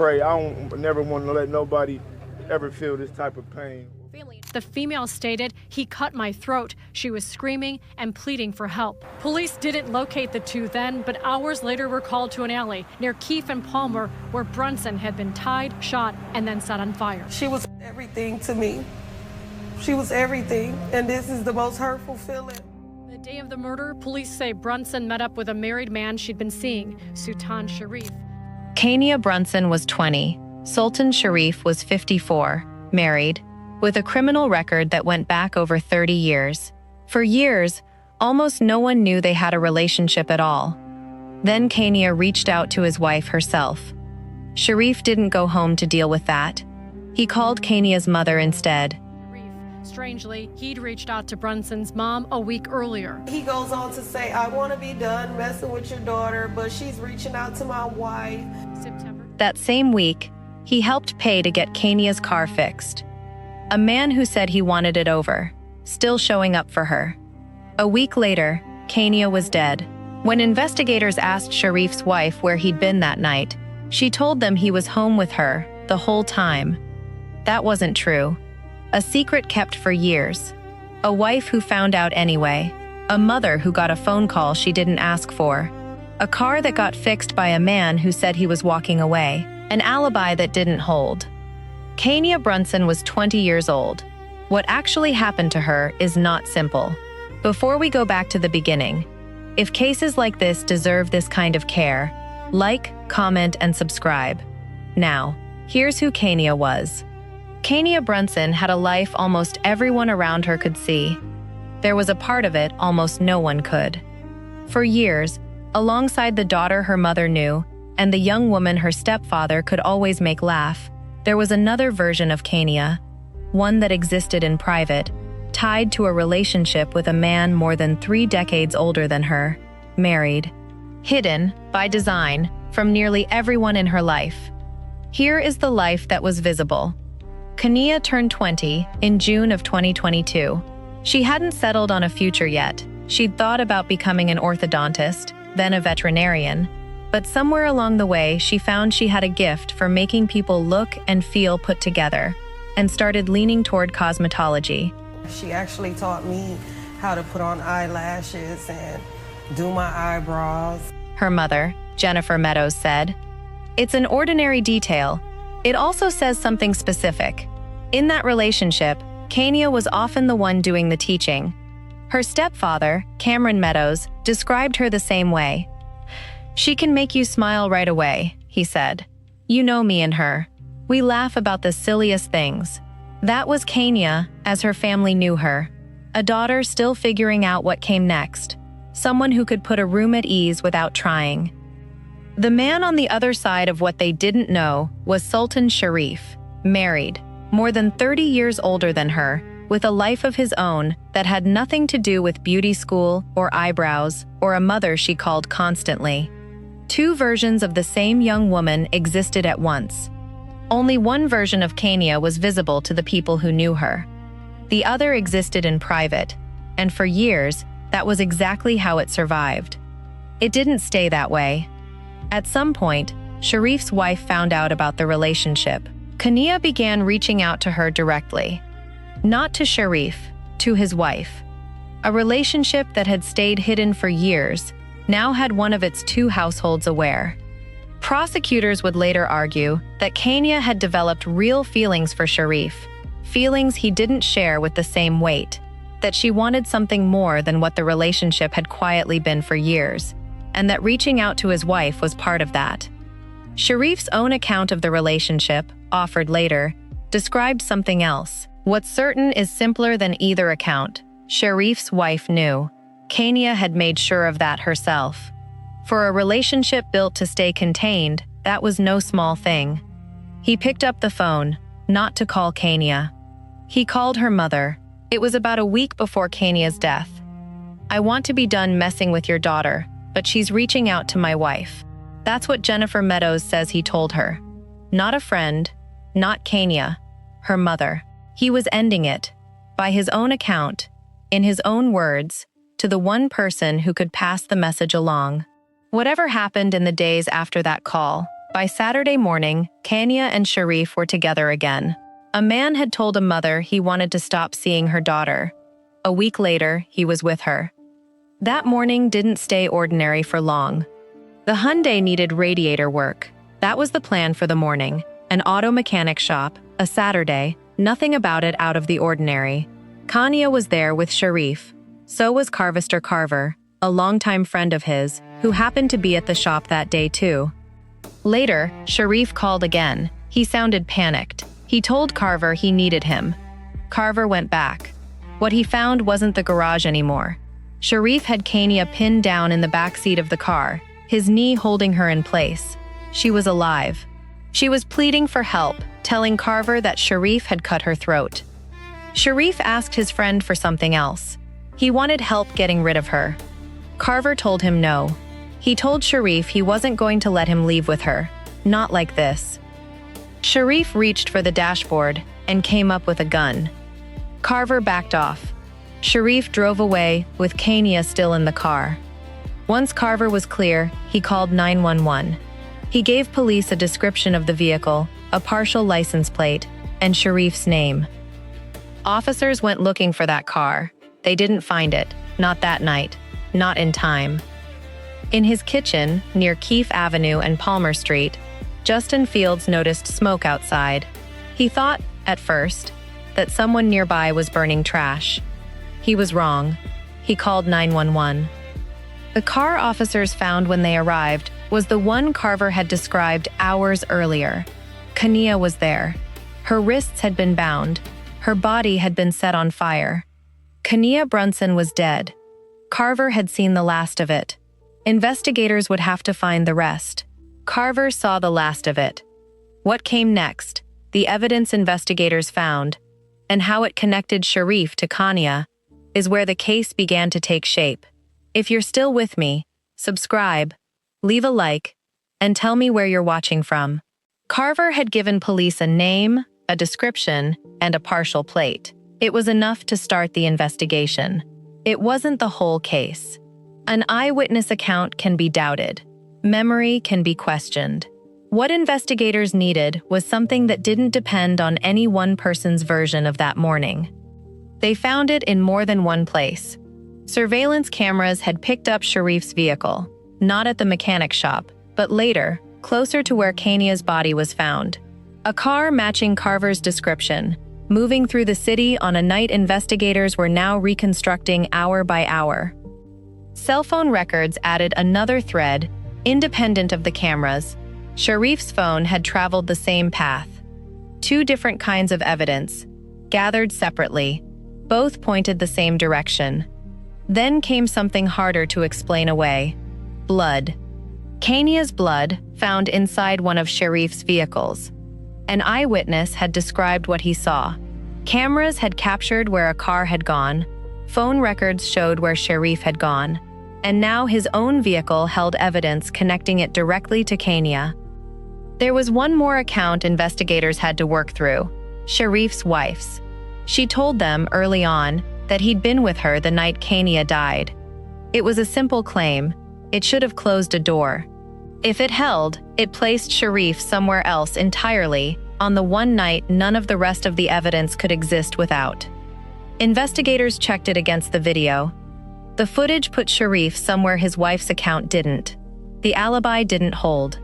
pray. I don't never want to let nobody ever feel this type of pain. The female stated, "He cut my throat." She was screaming and pleading for help. Police didn't locate the two then, but hours later were called to an alley near Keefe and Palmer where Brunson had been tied, shot, and then set on fire. She was everything to me. She was everything, and this is the most hurtful feeling. The day of the murder, police say Brunson met up with a married man she'd been seeing, Sultan Shareef. Kania Brunson was 20. Sultan Shareef was 54, married, with a criminal record that went back over 30 years. For years, almost no one knew they had a relationship at all. Then Kania reached out to his wife herself. Shareef didn't go home to deal with that. He called Kania's mother instead. Strangely, he'd reached out to Brunson's mom a week earlier. He goes on to say, "I want to be done messing with your daughter, but she's reaching out to my wife." That same week, he helped pay to get Kania's car fixed. A man who said he wanted it over, still showing up for her. A week later, Kania was dead. When investigators asked Shareef's wife where he'd been that night, she told them he was home with her the whole time. That wasn't true. A secret kept for years. A wife who found out anyway. A mother who got a phone call she didn't ask for. A car that got fixed by a man who said he was walking away. An alibi that didn't hold. Kania Brunson was 20 years old. What actually happened to her is not simple. Before we go back to the beginning, if cases like this deserve this kind of care, like, comment, and subscribe. Now, here's who Kania was. Kania Brunson had a life almost everyone around her could see. There was a part of it almost no one could. For years, alongside the daughter her mother knew, and the young woman her stepfather could always make laugh, there was another version of Kania, one that existed in private, tied to a relationship with a man more than 3 decades older than her, married, hidden, by design, from nearly everyone in her life. Here is the life that was visible. Kania turned 20 in June of 2022. She hadn't settled on a future yet. She'd thought about becoming an orthodontist, then a veterinarian. But somewhere along the way, she found she had a gift for making people look and feel put together, and started leaning toward cosmetology. She actually taught me how to put on eyelashes and do my eyebrows. Her mother, Jennifer Meadows, said, "It's an ordinary detail. It also says something specific." In that relationship, Kania was often the one doing the teaching. Her stepfather, Cameron Meadows, described her the same way. "She can make you smile right away," he said. "You know me and her. We laugh about the silliest things." That was Kania, as her family knew her. A daughter still figuring out what came next. Someone who could put a room at ease without trying. The man on the other side of what they didn't know was Sultan Shareef, married, more than 30 years older than her, with a life of his own that had nothing to do with beauty school or eyebrows or a mother she called constantly. Two versions of the same young woman existed at once. Only one version of Kania was visible to the people who knew her. The other existed in private, and for years, that was exactly how it survived. It didn't stay that way. At some point, Shareef's wife found out about the relationship. Kania began reaching out to her directly. Not to Shareef, to his wife. A relationship that had stayed hidden for years now had one of its two households aware. Prosecutors would later argue that Kania had developed real feelings for Shareef, feelings he didn't share with the same weight, that she wanted something more than what the relationship had quietly been for years, and that reaching out to his wife was part of that. Shareef's own account of the relationship, offered later, described something else. What's certain is simpler than either account. Shareef's wife knew. Kania had made sure of that herself. For a relationship built to stay contained, that was no small thing. He picked up the phone, not to call Kania. He called her mother. It was about a week before Kania's death. "I want to be done messing with your daughter, but she's reaching out to my wife." That's what Jennifer Meadows says he told her. Not a friend, not Kania, her mother. He was ending it, by his own account, in his own words, to the one person who could pass the message along. Whatever happened in the days after that call, By Saturday morning, Kania and Shareef were together again. A man had told a mother he wanted to stop seeing her daughter. A week later, he was with her. That morning didn't stay ordinary for long. The Hyundai needed radiator work. That was the plan for the morning. An auto mechanic shop, a Saturday, nothing about it out of the ordinary. Kania was there with Shareef. So was Carver, a longtime friend of his, who happened to be at the shop that day too. Later, Shareef called again. He sounded panicked. He told Carver he needed him. Carver went back. What he found wasn't the garage anymore. Shareef had Kania pinned down in the backseat of the car, his knee holding her in place. She was alive. She was pleading for help, telling Carver that Shareef had cut her throat. Shareef asked his friend for something else. He wanted help getting rid of her. Carver told him no. He told Shareef he wasn't going to let him leave with her. Not like this. Shareef reached for the dashboard and came up with a gun. Carver backed off. Shareef drove away, with Kania still in the car. Once Carver was clear, he called 911. He gave police a description of the vehicle, a partial license plate, and Shareef's name. Officers went looking for that car. They didn't find it, not that night, not in time. In his kitchen, near Keefe Avenue and Palmer Street, Justin Fields noticed smoke outside. He thought, at first, that someone nearby was burning trash. He was wrong. He called 911. The car officers found when they arrived was the one Carver had described hours earlier. Kania was there. Her wrists had been bound. Her body had been set on fire. Kania Brunson was dead. Carver had seen the last of it. Investigators would have to find the rest. Carver saw the last of it. What came next, the evidence investigators found, and how it connected Shareef to Kania, is where the case began to take shape. If you're still with me, subscribe, leave a like, and tell me where you're watching from. Carver had given police a name, a description, and a partial plate. It was enough to start the investigation. It wasn't the whole case. An eyewitness account can be doubted. Memory can be questioned. What investigators needed was something that didn't depend on any one person's version of that morning. They found it in more than one place. Surveillance cameras had picked up Shareef's vehicle, not at the mechanic shop, but later, closer to where Kania's body was found. A car matching Carver's description, moving through the city on a night investigators were now reconstructing hour by hour. Cell phone records added another thread, independent of the cameras. Shareef's phone had traveled the same path. Two different kinds of evidence, gathered separately, both pointed the same direction. Then came something harder to explain away. Blood. Kania's blood, found inside one of Shareef's vehicles. An eyewitness had described what he saw. Cameras had captured where a car had gone. Phone records showed where Shareef had gone. And now his own vehicle held evidence connecting it directly to Kania. There was one more account investigators had to work through, Shareef's wife's. She told them early on that he'd been with her the night Kania died. It was a simple claim. It should have closed a door. If it held, it placed Shareef somewhere else entirely, on the one night none of the rest of the evidence could exist without. Investigators checked it against the video. The footage put Shareef somewhere his wife's account didn't. The alibi didn't hold.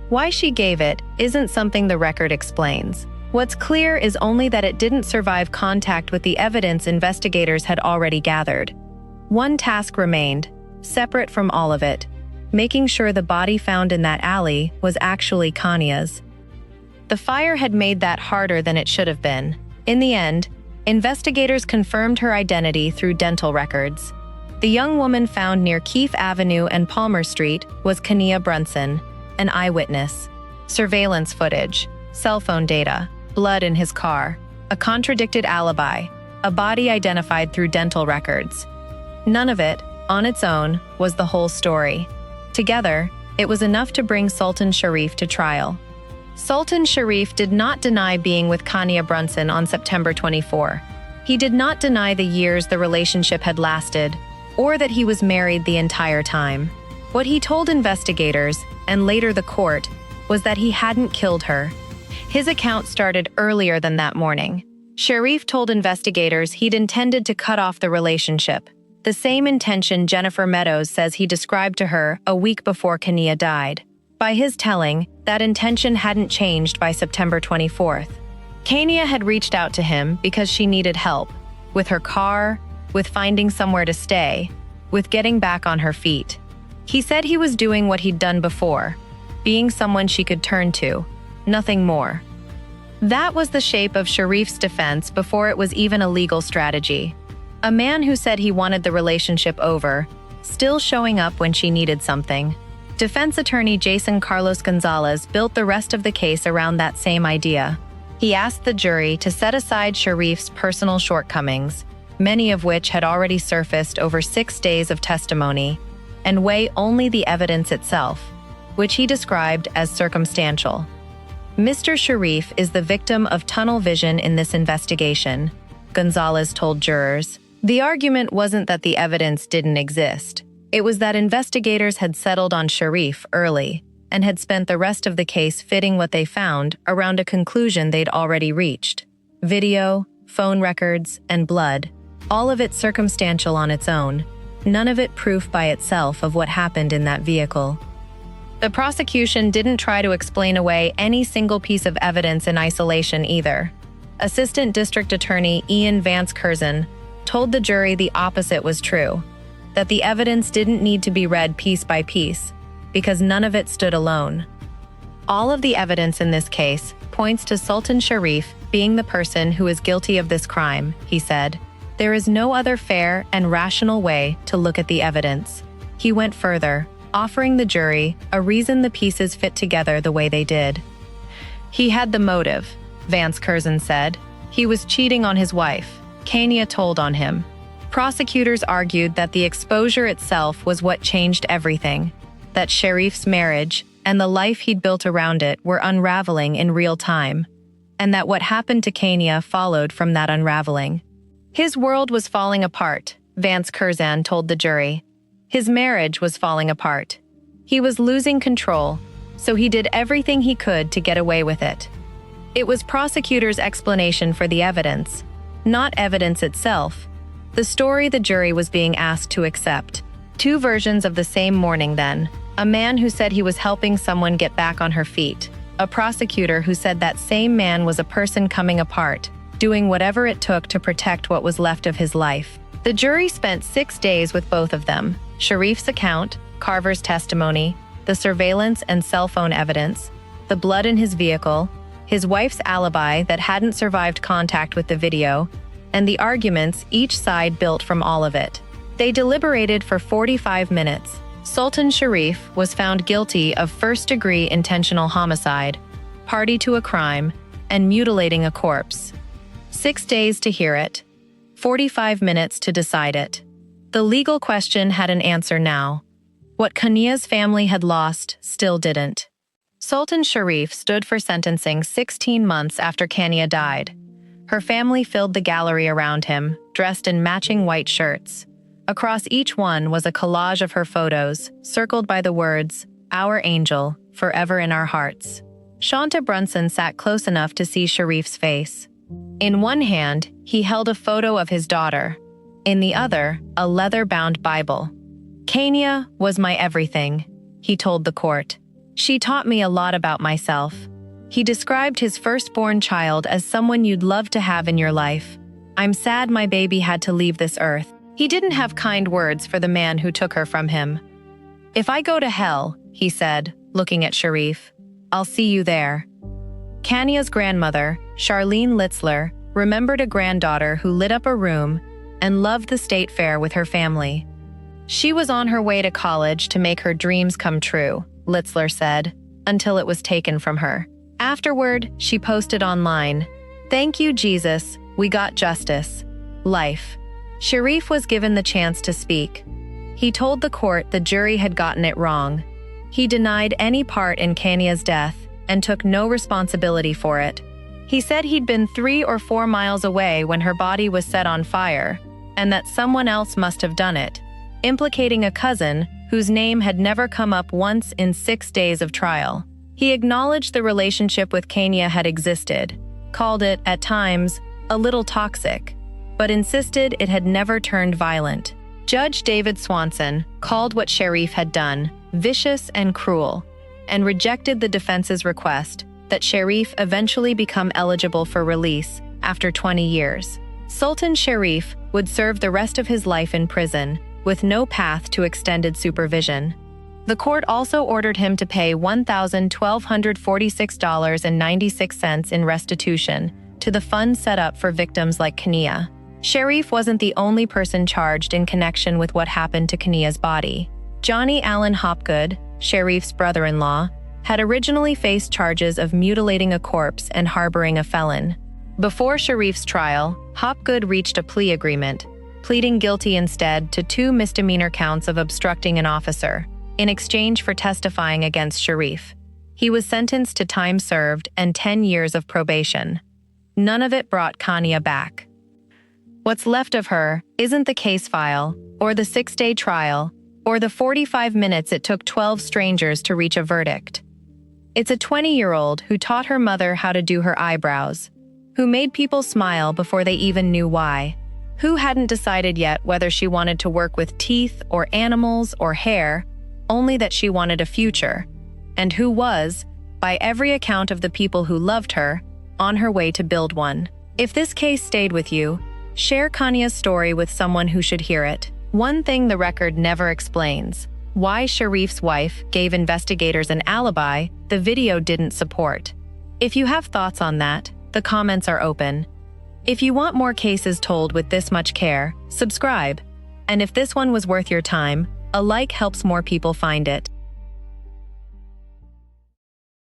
Why she gave it isn't something the record explains. What's clear is only that it didn't survive contact with the evidence investigators had already gathered. One task remained, separate from all of it, making sure the body found in that alley was actually Kania's. The fire had made that harder than it should have been. In the end, investigators confirmed her identity through dental records. The young woman found near Keefe Avenue and Palmer Street was Kania Brunson, an eyewitness. Surveillance footage, cell phone data, blood in his car, a contradicted alibi, a body identified through dental records. None of it, on its own, was the whole story. Together, it was enough to bring Sultan Shareef to trial. Sultan Shareef did not deny being with Kania Brunson on September 24. He did not deny the years the relationship had lasted, or that he was married the entire time. What he told investigators, and later the court, was that he hadn't killed her. His account started earlier than that morning. Shareef told investigators he'd intended to cut off the relationship, the same intention Jennifer Meadows says he described to her a week before Kania died. By his telling, that intention hadn't changed by September 24th. Kania had reached out to him because she needed help, with her car, with finding somewhere to stay, with getting back on her feet. He said he was doing what he'd done before, being someone she could turn to, nothing more. That was the shape of Shareef's defense before it was even a legal strategy. A man who said he wanted the relationship over, still showing up when she needed something. Defense attorney Jason Carlos Gonzalez built the rest of the case around that same idea. He asked the jury to set aside Shareef's personal shortcomings, many of which had already surfaced over 6 days of testimony, and weigh only the evidence itself, which he described as circumstantial. Mr. Shareef is the victim of tunnel vision in this investigation, Gonzalez told jurors. The argument wasn't that the evidence didn't exist. It was that investigators had settled on Shareef early and had spent the rest of the case fitting what they found around a conclusion they'd already reached. Video, phone records, and blood, all of it circumstantial on its own, none of it proof by itself of what happened in that vehicle. The prosecution didn't try to explain away any single piece of evidence in isolation either. Assistant District Attorney Ian Vance Curzon told the jury the opposite was true, that the evidence didn't need to be read piece by piece, because none of it stood alone. All of the evidence in this case points to Sultan Shareef being the person who is guilty of this crime, he said. There is no other fair and rational way to look at the evidence. He went further, offering the jury a reason the pieces fit together the way they did. He had the motive, Vance Curzon said. He was cheating on his wife. Kania told on him. Prosecutors argued that the exposure itself was what changed everything, that Shareef's marriage and the life he'd built around it were unraveling in real time, and that what happened to Kania followed from that unraveling. His world was falling apart, Vance Curzon told the jury. His marriage was falling apart. He was losing control, so he did everything he could to get away with it. It was prosecutors' explanation for the evidence, not evidence itself, the story the jury was being asked to accept. Two versions of the same morning then, a man who said he was helping someone get back on her feet, a prosecutor who said that same man was a person coming apart, doing whatever it took to protect what was left of his life. The jury spent 6 days with both of them, Shareef's account, Carver's testimony, the surveillance and cell phone evidence, the blood in his vehicle, his wife's alibi that hadn't survived contact with the video, and the arguments each side built from all of it. They deliberated for 45 minutes. Sultan Shareef was found guilty of first-degree intentional homicide, party to a crime, and mutilating a corpse. 6 days to hear it, 45 minutes to decide it. The legal question had an answer now. What Kania's family had lost still didn't. Sultan Shareef stood for sentencing 16 months after Kania died. Her family filled the gallery around him, dressed in matching white shirts. Across each one was a collage of her photos, circled by the words, "Our angel, forever in our hearts." Kania Brunson sat close enough to see Shareef's face. In one hand, he held a photo of his daughter. In the other, a leather-bound Bible. "Kania was my everything," he told the court. "She taught me a lot about myself." He described his firstborn child as someone you'd love to have in your life. "I'm sad my baby had to leave this earth." He didn't have kind words for the man who took her from him. "If I go to hell," he said, looking at Shareef, "I'll see you there." Kania's grandmother, Charlene Litzler, remembered a granddaughter who lit up a room and loved the state fair with her family. She was on her way to college to make her dreams come true, Litzler said, until it was taken from her. Afterward, she posted online, "Thank you, Jesus, we got justice. Life." Shareef was given the chance to speak. He told the court the jury had gotten it wrong. He denied any part in Kania's death and took no responsibility for it. He said he'd been 3 or 4 miles away when her body was set on fire, and that someone else must have done it, implicating a cousin whose name had never come up once in 6 days of trial. He acknowledged the relationship with Kania had existed, called it, at times, a little toxic, but insisted it had never turned violent. Judge David Swanson called what Shareef had done vicious and cruel, and rejected the defense's request that Shareef eventually become eligible for release after 20 years. Sultan Shareef would serve the rest of his life in prison, with no path to extended supervision. The court also ordered him to pay $1,1246.96 in restitution to the fund set up for victims like Kania. Shareef wasn't the only person charged in connection with what happened to Kania's body. Johnny Allen Hopgood, Shareef's brother-in-law, had originally faced charges of mutilating a corpse and harboring a felon. Before Shareef's trial, Hopgood reached a plea agreement, pleading guilty instead to 2 misdemeanor counts of obstructing an officer, in exchange for testifying against Shareef. He was sentenced to time served and 10 years of probation. None of it brought Kania back. What's left of her isn't the case file, or the 6-day trial, or the 45 minutes it took 12 strangers to reach a verdict. It's a 20-year-old who taught her mother how to do her eyebrows, who made people smile before they even knew why, who hadn't decided yet whether she wanted to work with teeth or animals or hair, only that she wanted a future, and who was, by every account of the people who loved her, on her way to build one. If this case stayed with you, share Kania's story with someone who should hear it. One thing the record never explains: why Shareef's wife gave investigators an alibi the video didn't support. If you have thoughts on that, the comments are open. If you want more cases told with this much care, subscribe. And if this one was worth your time, a like helps more people find it.